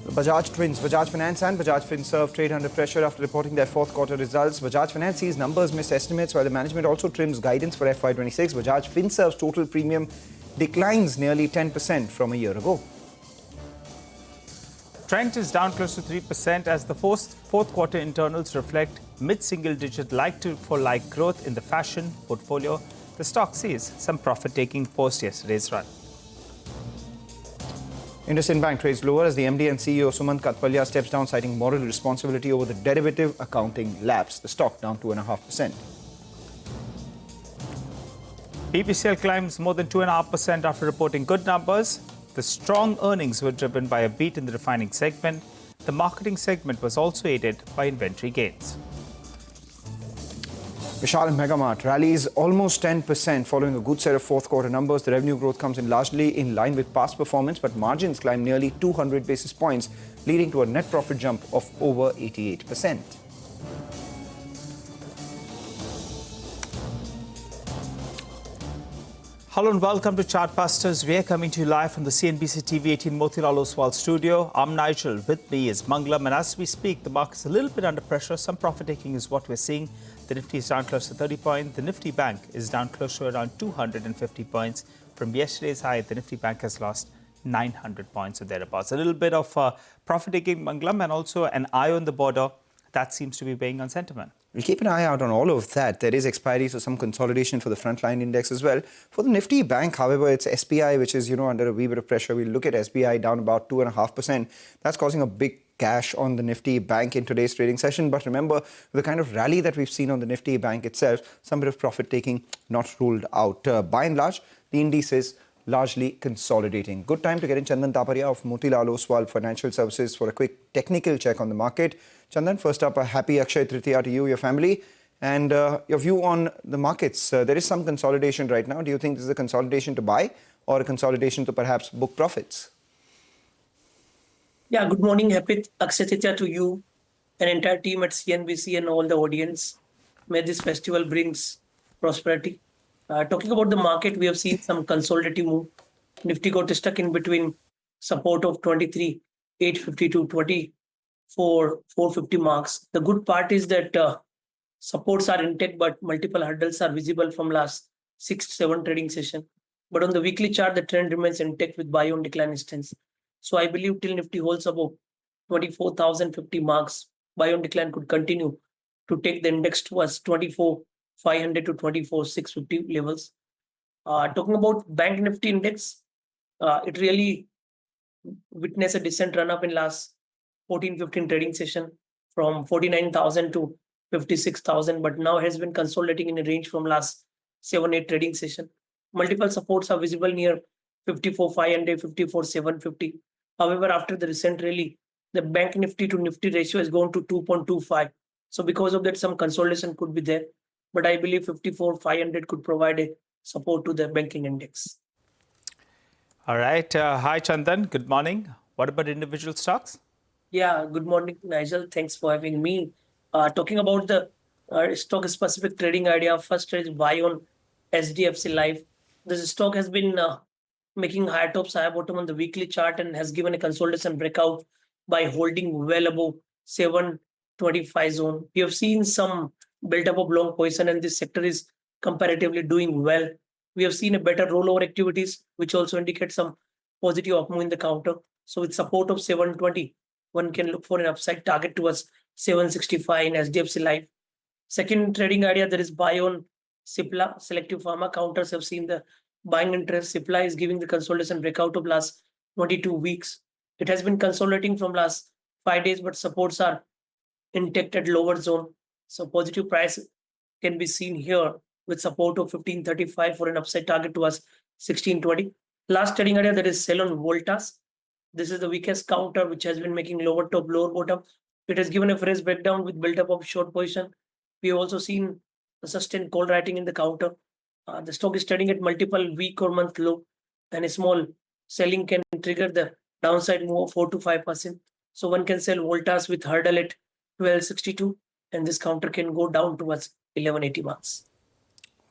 The Bajaj twins, Bajaj Finance and Bajaj Finserv, trade under pressure after reporting their fourth quarter results. Bajaj Finance sees numbers miss estimates, while the management also trims guidance for FY26. Bajaj Finserv's total premium declines nearly 10% from a year ago. Trent is down close to 3% as the fourth quarter internals reflect mid-single-digit like-for-like growth in the fashion portfolio. The stock sees some profit-taking post yesterday's run. IndusInd Bank trades lower as the MD and CEO Sumant Katpalya steps down, citing moral responsibility over the derivative accounting lapse. The stock down 2.5%. BPCL climbs more than 2.5% after reporting good numbers. The strong earnings were driven by a beat in the refining segment. The marketing segment was also aided by inventory gains. Vishal Megamart rallies almost 10% following a good set of fourth quarter numbers. The revenue growth comes in largely in line with past performance, but margins climb nearly 200 basis points, leading to a net profit jump of over 88%. Hello and welcome to Chartbusters. We are coming to you live from the CNBC-TV18 Motilal Oswal studio. I'm Nigel. With me is Manglam. And as we speak, the market's a little bit under pressure. Some profit taking is what we're seeing. The Nifty is down close to 30 points. The Nifty Bank is down close to around 250 points. From yesterday's high, the Nifty Bank has lost 900 points or thereabouts. A little bit of profit taking, Manglam, and also an eye on the border. That seems to be weighing on sentiment. We'll keep an eye out on all of that. There is expiry, so some consolidation for the frontline index as well. For the Nifty Bank, however, it's SBI, which is, under a wee bit of pressure. We'll look at SBI down about 2.5%. That's causing a big cash on the Nifty Bank in today's trading session. But remember, the kind of rally that we've seen on the Nifty Bank itself, some bit of profit taking not ruled out. By and large, the indices largely consolidating. Good time to get in Chandan Taparia of Motilal Oswal Financial Services for a quick technical check on the market. Chandan, first up, a happy Akshaya Tritiya to you, your family, and your view on the markets. There is some consolidation right now. Do you think this is a consolidation to buy or a consolidation to perhaps book profits? Yeah, good morning. Happy Akshaya Tritiya to you and entire team at CNBC and all the audience. May this festival brings prosperity. Talking about the market, we have seen some consolidative move. Nifty got stuck in between support of 23,850 to 24,450 marks. The good part is that supports are intact, but multiple hurdles are visible from last 6-7 trading session. But on the weekly chart, the trend remains intact with buy on decline stance. So I believe till Nifty holds above 24,050 marks, buy on decline could continue to take the index towards 24,500 to 24,650 levels. Talking about Bank Nifty index, it really witnessed a decent run up in last 14-15 trading session from 49,000 to 56,000, but now has been consolidating in a range from last 7-8 trading session. Multiple supports are visible near 54,500, 54,750. However, after the recent rally, the Bank Nifty to Nifty ratio has gone to 2.25. So because of that, some consolidation could be there. But I believe 54,500 could provide a support to the banking index. All right. Hi, Chandan. Good morning. What about individual stocks? Yeah, good morning, Nigel. Thanks for having me. Talking about the stock-specific trading idea, first is buy on SDFC Life. This stock has been making higher tops, higher bottom on the weekly chart and has given a consolidation breakout by holding well above 725 zone. We have seen some built-up of long position and this sector is comparatively doing well. We have seen a better rollover activities, which also indicates some positive up move in the counter. So with support of 720, one can look for an upside target towards 765 in SDFC Life. Second trading idea, there is buy on Cipla. Selective pharma counters have seen the buying interest. Cipla is giving the consolidation breakout of last 22 weeks. It has been consolidating from last 5 days, but supports are intact at lower zone. So positive price can be seen here with support of 1535 for an upside target towards 1620. Last trading area, that is sell on Voltas. This is the weakest counter which has been making lower top, lower bottom. It has given a fresh breakdown with build up of short position. We have also seen a sustained call writing in the counter. The stock is trading at multiple week or month low, and a small selling can trigger the downside move of 4 to 5%. So one can sell Voltas with hurdle at 1262, and this counter can go down towards 1180 marks.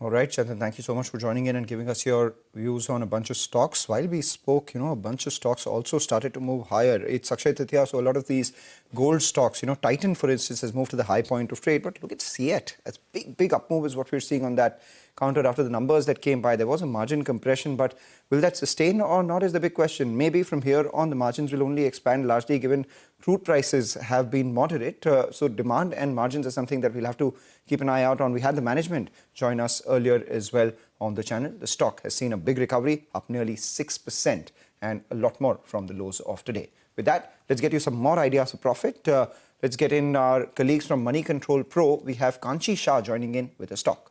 All right, Chandan, thank you so much for joining in and giving us your views on a bunch of stocks. While we spoke, a bunch of stocks also started to move higher. It's Akshay Tritiya, so a lot of these gold stocks, Titan, for instance, has moved to the high point of trade. But look at CET. That's big up move is what we're seeing on that counter after the numbers that came by. There was a margin compression, but will that sustain or not is the big question. Maybe from here on, the margins will only expand largely given crude prices have been moderate. So demand and margins are something that we'll have to keep an eye out on. We had the management join us earlier as well on the channel. The stock has seen a big recovery, up nearly 6% and a lot more from the lows of today. With that, let's get you some more ideas of profit. Let's get in our colleagues from Money Control Pro. We have Kanchi Shah joining in with a stock.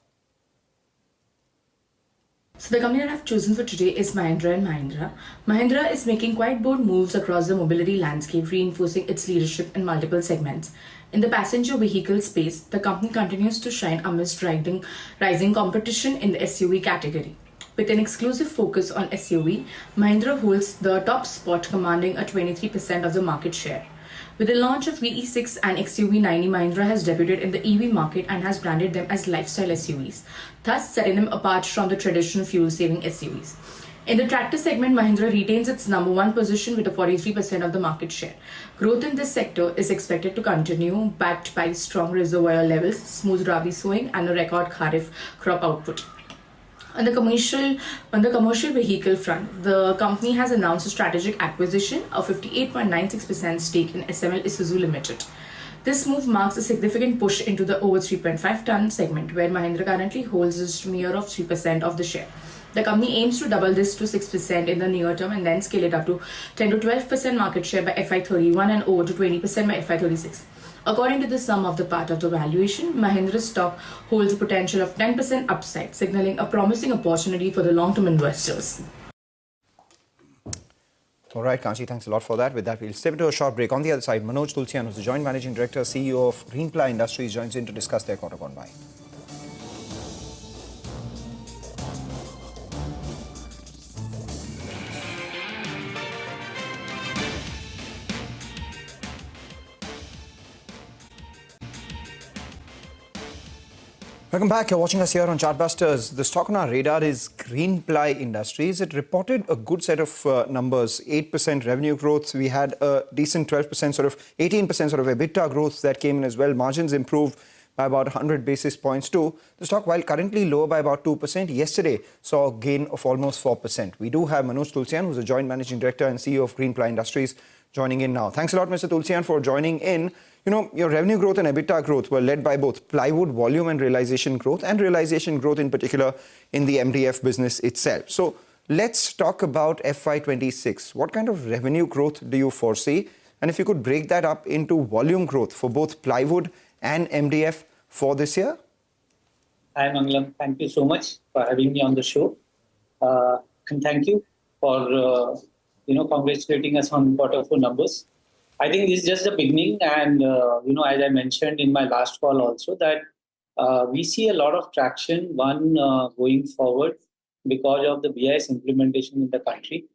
So the company that I've chosen for today is Mahindra & Mahindra. Mahindra is making quite bold moves across the mobility landscape, reinforcing its leadership in multiple segments. In the passenger vehicle space, the company continues to shine amidst rising competition in the SUV category. With an exclusive focus on SUV, Mahindra holds the top spot, commanding a 23% of the market share. With the launch of VE6 and XUV90, Mahindra has debuted in the EV market and has branded them as lifestyle SUVs, thus setting them apart from the traditional fuel-saving SUVs. In the tractor segment, Mahindra retains its number one position with a 43% of the market share. Growth in this sector is expected to continue, backed by strong reservoir levels, smooth rabi sowing, and a record kharif crop output. On the commercial vehicle front, the company has announced a strategic acquisition of 58.96% stake in SML Isuzu Limited. This move marks a significant push into the over 3.5 ton segment, where Mahindra currently holds a mere of 3% of the share. The company aims to double this to 6% in the near term and then scale it up to 10 to 12% market share by FY31 and over to 20% by FY36. According to the sum of the part of the valuation, Mahindra's stock holds a potential of 10% upside, signaling a promising opportunity for the long-term investors. All right, Kanchi, thanks a lot for that. With that, we'll step into a short break. On the other side, Manoj Tulsian, who's the Joint Managing Director, CEO of Greenply Industries, joins in to discuss their quarter gone by. Welcome back. You're watching us here on Chartbusters. The stock on our radar is Greenply Industries. It reported a good set of numbers, 8% revenue growth. We had a decent 18% sort of EBITDA growth that came in as well. Margins improved by about 100 basis points too. The stock, while currently lower by about 2%, yesterday saw a gain of almost 4%. We do have Manoj Tulsian, who's the Joint Managing Director and CEO of Greenply Industries, joining in now. Thanks a lot, Mr. Tulsian, for joining in. Your revenue growth and EBITDA growth were led by both plywood volume and realization growth in particular in the MDF business itself. So let's talk about FY26. What kind of revenue growth do you foresee? And if you could break that up into volume growth for both plywood and MDF for this year? Hi, Mangalam. Thank you so much for having me on the show. And thank you for, congratulating us on quarter four numbers. I think this is just the beginning. And, as I mentioned in my last call also, that we see a lot of traction, going forward because of the BIS implementation in the country.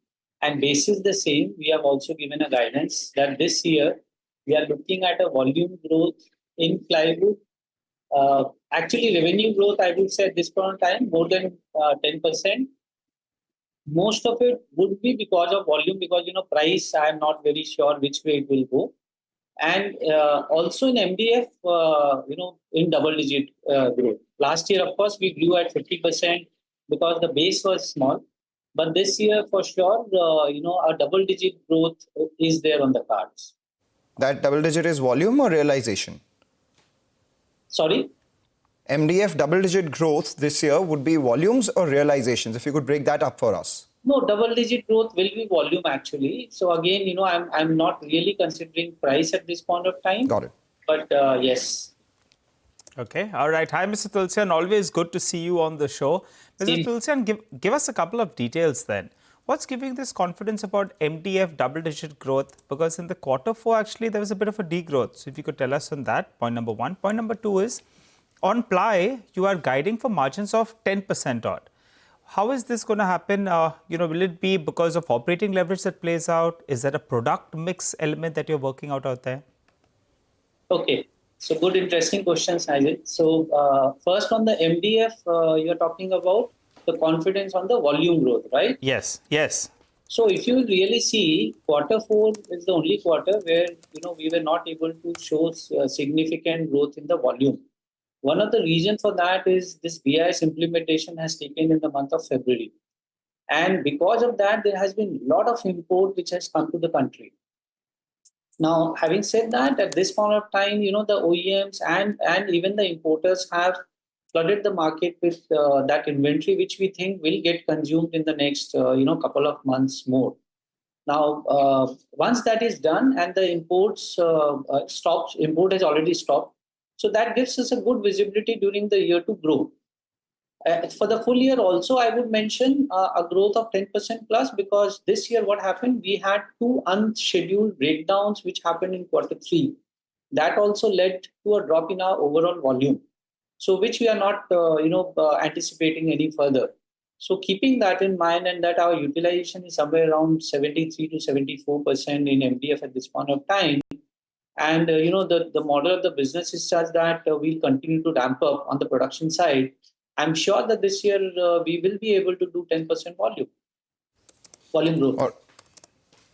And basis the same, we have also given a guidance that this year we are looking at a volume growth in plywood. Actually, revenue growth, I would say at this point in time, more than 10%. Most of it would be because of volume, because, price, I am not very sure which way it will go. And also in MDF, in double-digit growth. Last year, of course, we grew at 50% because the base was small. But this year, for sure, a double-digit growth is there on the cards. That double-digit is volume or realization? Sorry? MDF double-digit growth this year would be volumes or realizations? If you could break that up for us. No, double-digit growth will be volume actually. So again, I'm not really considering price at this point of time. Got it. But yes. Okay. All right. Hi, Mr. Tulsian. Always good to see you on the show. Mr. Tulsian, give us a couple of details then. What's giving this confidence about MDF double-digit growth? Because in the quarter four, actually, there was a bit of a degrowth. So if you could tell us on that, point number one. Point number two is, on ply, you are guiding for margins of 10% odd. How is this going to happen? Will it be because of operating leverage that plays out? Is that a product mix element that you're working out there? Okay. So good, interesting questions, Nigel. So first on the MDF, you're talking about the confidence on the volume growth, right? Yes, yes. So if you really see, quarter four is the only quarter where we were not able to show significant growth in the volume. One of the reasons for that is this BIS implementation has taken in the month of February. And because of that, there has been a lot of import which has come to the country. Now, having said that, at this point of time, the OEMs and even the importers have flooded the market with that inventory, which we think will get consumed in the next, couple of months more. Now, once that is done and the imports stops, import has already stopped. So that gives us a good visibility during the year to grow. For the full year also, I would mention a growth of 10% plus, because this year what happened, we had two unscheduled breakdowns which happened in quarter three. That also led to a drop in our overall volume. So which we are not anticipating any further. So keeping that in mind, and that our utilization is somewhere around 73 to 74% in MDF at this point of time. And the model of the business is such that we'll continue to ramp up on the production side. I'm sure that this year we will be able to do 10% volume growth.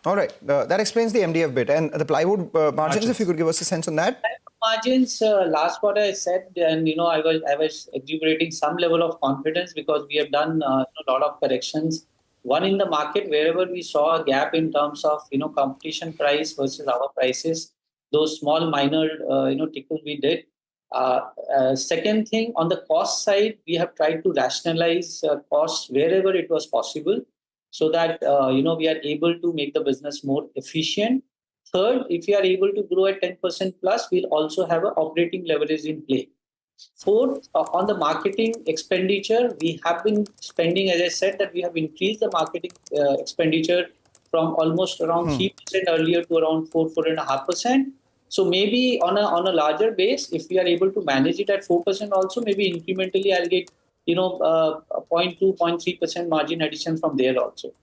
All right. That explains the MDF bit. And the plywood margins, if you could give us a sense on that. Margins, last quarter I said, and I was exuberating some level of confidence because we have done a lot of corrections. One, in the market, wherever we saw a gap in terms of competition price versus our prices, those small minor tickles we did. Second thing, on the cost side, we have tried to rationalize costs wherever it was possible, so that we are able to make the business more efficient. Third, if we are able to grow at 10% plus, we'll also have an operating leverage in play. Fourth, on the marketing expenditure, we have been spending, as I said, that we have increased the marketing expenditure from almost around 3% earlier to around 4.5%. So maybe on a larger base, if we are able to manage it at 4% also, maybe incrementally I'll get 0.2, 0.3% margin addition from there also.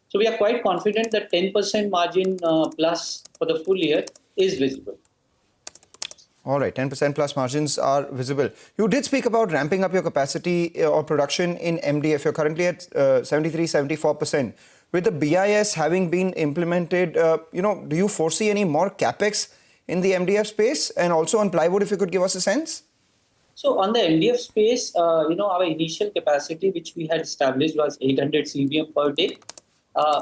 So we are quite confident that 10% margin plus for the full year is visible. All right, 10% plus margins are visible. You did speak about ramping up your capacity or production in MDF. You're currently at 73, 74%. With the BIS having been implemented, do you foresee any more capex in the MDF space? And also on plywood, if you could give us a sense? So on the MDF space, our initial capacity, which we had established, was 800 CBM per day.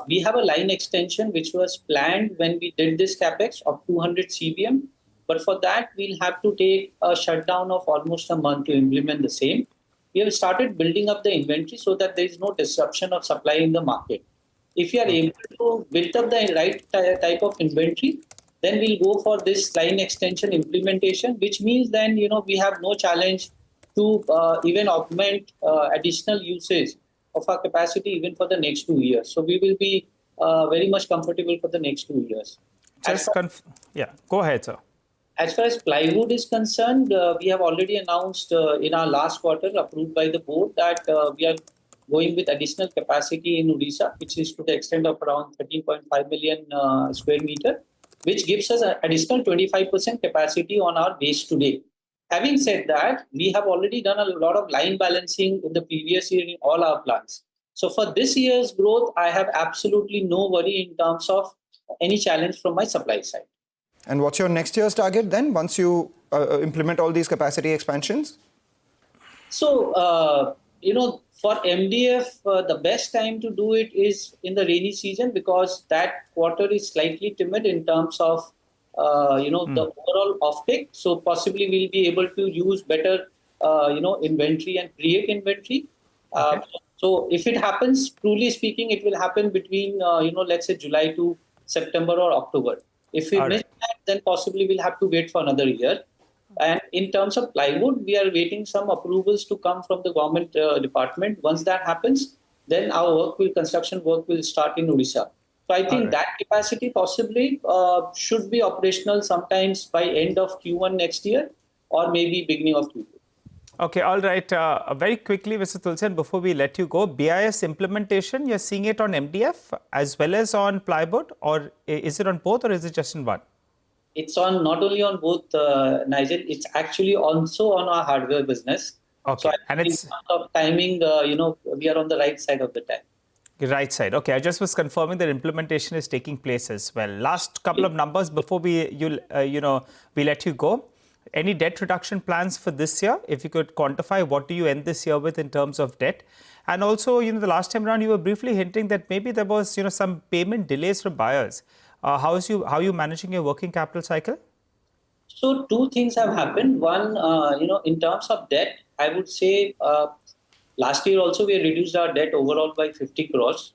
We have a line extension, which was planned when we did this capex of 200 CBM. But for that, we'll have to take a shutdown of almost a month to implement the same. We have started building up the inventory so that there is no disruption of supply in the market. If you are able to build up the right type of inventory, then we'll go for this line extension implementation, which means then, we have no challenge to even augment additional usage of our capacity even for the next 2 years. So we will be very much comfortable for the next 2 years. Go ahead, sir. As far as plywood is concerned, we have already announced in our last quarter, approved by the board, that we are going with additional capacity in Odisha, which is to the extent of around 13.5 million square meter, which gives us an additional 25% capacity on our base today. Having said that, we have already done a lot of line balancing in the previous year in all our plants. So for this year's growth, I have absolutely no worry in terms of any challenge from my supply side. And what's your next year's target then, once you implement all these capacity expansions? So, for MDF, the best time to do it is in the rainy season, because that quarter is slightly timid in terms of, the overall offtake. So possibly we'll be able to use better, inventory and create inventory. Okay. So if it happens, truly speaking, it will happen between, let's say July to September or October. If we miss that, then possibly we'll have to wait for another year. And in terms of plywood, we are waiting some approvals to come from the government department. Once that happens, then our construction work will start in Odisha. So I think that capacity possibly should be operational sometimes by end of Q1 next year, or maybe beginning of Q2. Okay, all right. Very quickly, Mr. Tulsian, before we let you go, BIS implementation, you're seeing it on MDF as well as on plywood, or is it on both, or is it just in one? It's on not only on both, Nigel, it's actually also on our hardware business. So Okay. I And think in it's terms of timing, we are on the right side of the time. the right side. Okay. I just was confirming that implementation is taking place as well. Last couple of numbers before we let you go. Any debt reduction plans for this year? If you could quantify, what do you end this year with in terms of debt? And also, the last time around, you were briefly hinting that maybe there was, some payment delays from buyers. How are you managing your working capital cycle? So two things have happened. One, in terms of debt, I would say last year also we reduced our debt overall by 50 crores.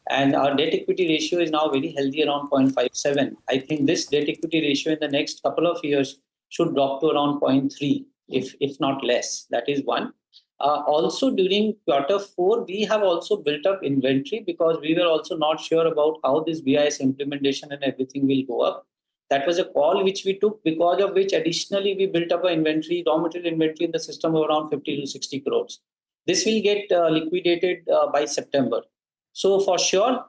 And our debt equity ratio is now very healthy around 0.57. I think this debt equity ratio in the next couple of years should drop to around 0.3, if not less. That is one. Also, during Q4, we have also built up inventory because we were also not sure about how this BIS implementation and everything will go up. That was a call which we took, because of which additionally we built up an inventory, raw material inventory in the system of around 50 to 60 crores. This will get liquidated by September. So for sure,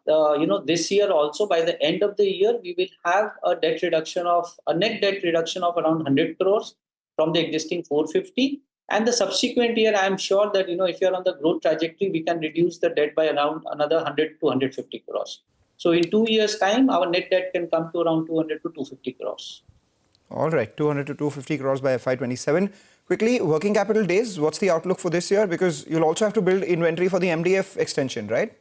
this year also, by the end of the year, we will have a net debt reduction of around 100 crores from the existing 450. And the subsequent year, I am sure that, if you're on the growth trajectory, we can reduce the debt by around another 100 to 150 crores. So in 2 years' time, our net debt can come to around 200 to 250 crores. All right, 200 to 250 crores by FY27. Quickly, working capital days, what's the outlook for this year? Because you'll also have to build inventory for the MDF extension, right?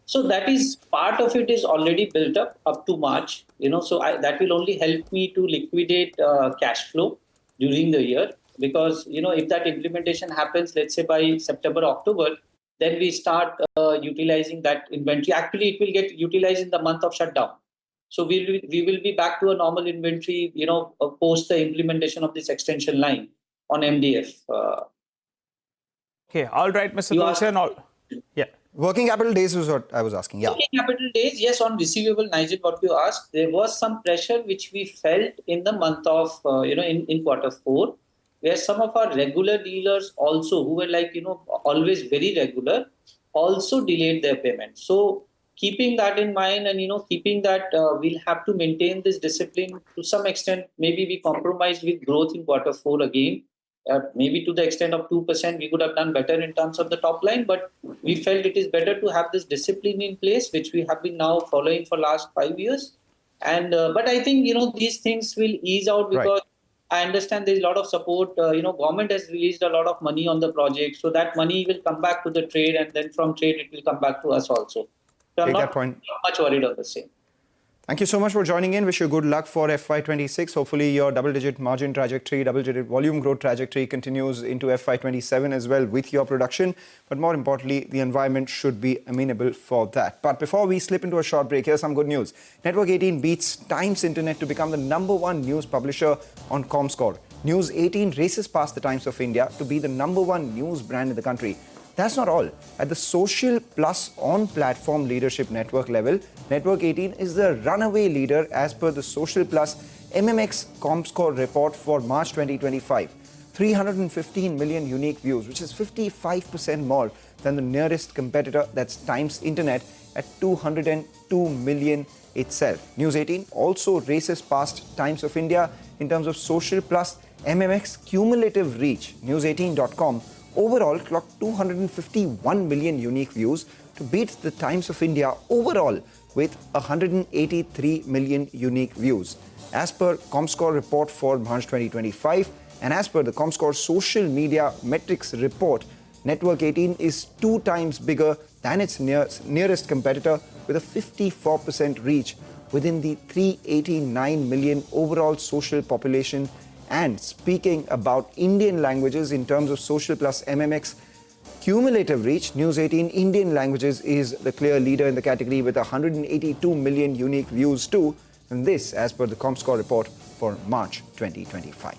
So that is part of it is already built up to March. That will only help me to liquidate cash flow during the year, because if that implementation happens, let's say by September, October, then we start utilizing that inventory. Actually, it will get utilized in the month of shutdown. So we will be back to a normal inventory, post the implementation of this extension line on MDF. Okay. All right, Mr. You asked- Tulsian. Yeah. Working capital days was what I was asking. Yeah. Working capital days, yes, on receivable, Nigel, what you asked, there was some pressure which we felt in the month of, in Q4, where some of our regular dealers also, who were always very regular, also delayed their payment. So keeping that in mind, and, keeping that we'll have to maintain this discipline to some extent, maybe we compromised with growth in Q4 again. Maybe to the extent of 2%, we could have done better in terms of the top line, but we felt it is better to have this discipline in place, which we have been now following for last 5 years. And but I think these things will ease out, because I understand there's a lot of support. Government has released a lot of money on the project, so that money will come back to the trade, and then from trade it will come back to us also. So I'm Take that not point. much worried on the same. Thank you so much for joining in. Wish you good luck for FY26. Hopefully your double-digit margin trajectory, double-digit volume growth trajectory continues into FY27 as well with your production. But more importantly, the environment should be amenable for that. But before we slip into a short break, here's some good news. Network 18 beats Times Internet to become the #1 news publisher on Comscore. News 18 races past the Times of India to be the #1 news brand in the country. That's not all. At the social plus on-platform leadership network level, Network 18 is the runaway leader as per the Social Plus MMX Comscore report for March 2025. 315 million unique views, which is 55% more than the nearest competitor, that's Times Internet, at 202 million itself. News 18 also races past Times of India in terms of Social Plus MMX cumulative reach. News18.com overall clocked 251 million unique views to beat the Times of India overall with 183 million unique views. As per Comscore report for March 2025, and as per the Comscore social media metrics report, Network 18 is 2 times bigger than its nearest competitor with a 54% reach within the 389 million overall social population. And speaking about Indian languages in terms of Social Plus MMX cumulative reach, News 18 Indian languages is the clear leader in the category with 182 million unique views too. And this as per the Comscore report for March 2025.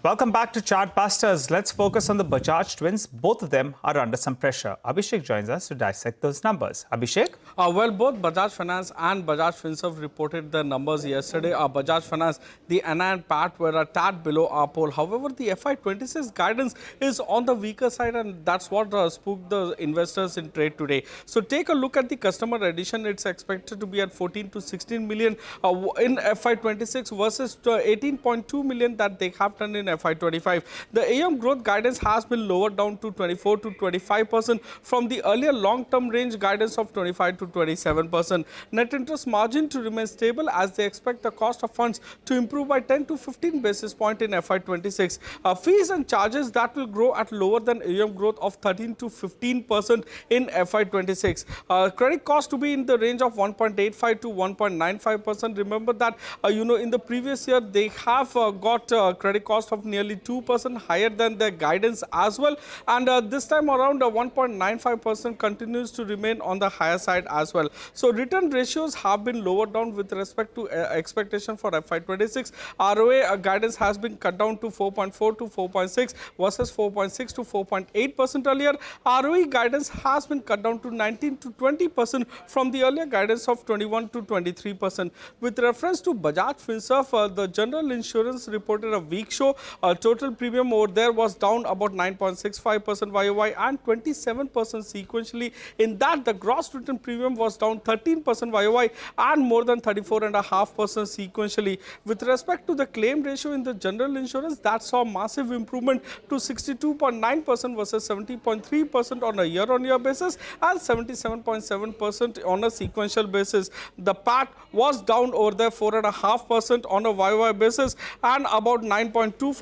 Welcome back to Chartbusters. Let's focus on the Bajaj twins. Both of them are under some pressure. Abhishek joins us to dissect those numbers. Abhishek? Well, both Bajaj Finance and Bajaj Finserv reported the numbers yesterday. Bajaj Finance, the NI and PAT were a tad below our poll. However, the FY26 guidance is on the weaker side, and that's what spooked the investors in trade today. So take a look at the customer addition. It's expected to be at 14 to 16 million in FY26 versus 18.2 million that they have done in FY25. The AUM growth guidance has been lowered down to 24 to 25% from the earlier long-term range guidance of 25 to 27%. Net interest margin to remain stable as they expect the cost of funds to improve by 10 to 15 basis points in FY26. Fees and charges that will grow at lower than AUM growth of 13 to 15% in FY26. Credit cost to be in the range of 1.85 to 1.95%. Remember that in the previous year they have got credit cost of nearly 2% higher than their guidance as well, and this time around 1.95% continues to remain on the higher side as well. So return ratios have been lowered down with respect to expectation for FY26. ROA guidance has been cut down to 4.4 to 4.6 versus 4.6 to 4.8% earlier. ROE guidance has been cut down to 19 to 20% from the earlier guidance of 21 to 23%. With reference to Bajaj Finserv, the general insurance reported a weak show. Total premium over there was down about 9.65% YOY and 27% sequentially. In that, the gross written premium was down 13% YOY and more than 34.5% sequentially. With respect to the claim ratio in the general insurance, that saw massive improvement to 62.9% versus 70.3% on a year-on-year basis and 77.7% on a sequential basis. The PAT was down over there 4.5% on a YOY basis and about 9.25%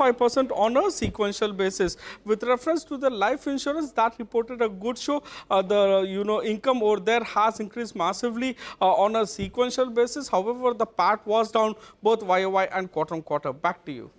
on a sequential basis. With reference to the life insurance, that reported a good show. The income over there has increased massively on a sequential basis. However, the PAT was down both YOY and quarter-on-quarter. Back to you.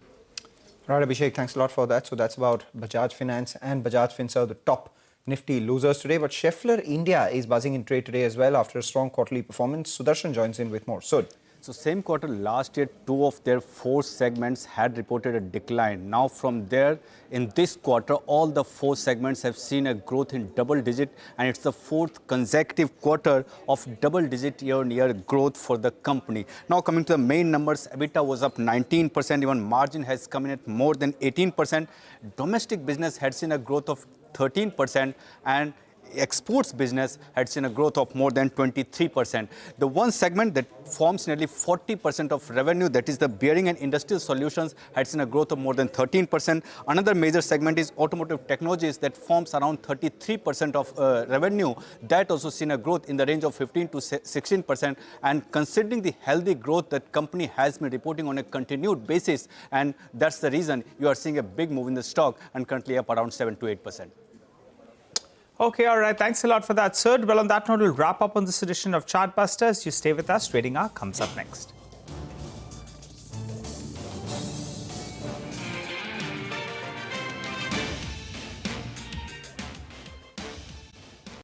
Right, Abhishek, thanks a lot for that. So that's about Bajaj Finance and Bajaj Finserv, the top Nifty losers today. But Scheffler India is buzzing in trade today as well after a strong quarterly performance. Sudarshan joins in with more. Sud. So same quarter last year, 2 of their 4 segments had reported a decline. Now from there, in this quarter, all the 4 segments have seen a growth in double digit, and it's the 4th consecutive quarter of double digit year-on-year growth for the company. Now coming to the main numbers, EBITDA was up 19%, even margin has come in at more than 18%. Domestic business had seen a growth of 13%, and exports business had seen a growth of more than 23%. The one segment that forms nearly 40% of revenue, that is the bearing and industrial solutions, had seen a growth of more than 13%. Another major segment is automotive technologies that forms around 33% of revenue. That also seen a growth in the range of 15 to 16%. And considering the healthy growth that company has been reporting on a continued basis, and that's the reason you are seeing a big move in the stock and currently up around 7 to 8%. Okay, all right. Thanks a lot for that, Sud. Well, on that note, we'll wrap up on this edition of Chartbusters. You stay with us. Trading Hour comes up next.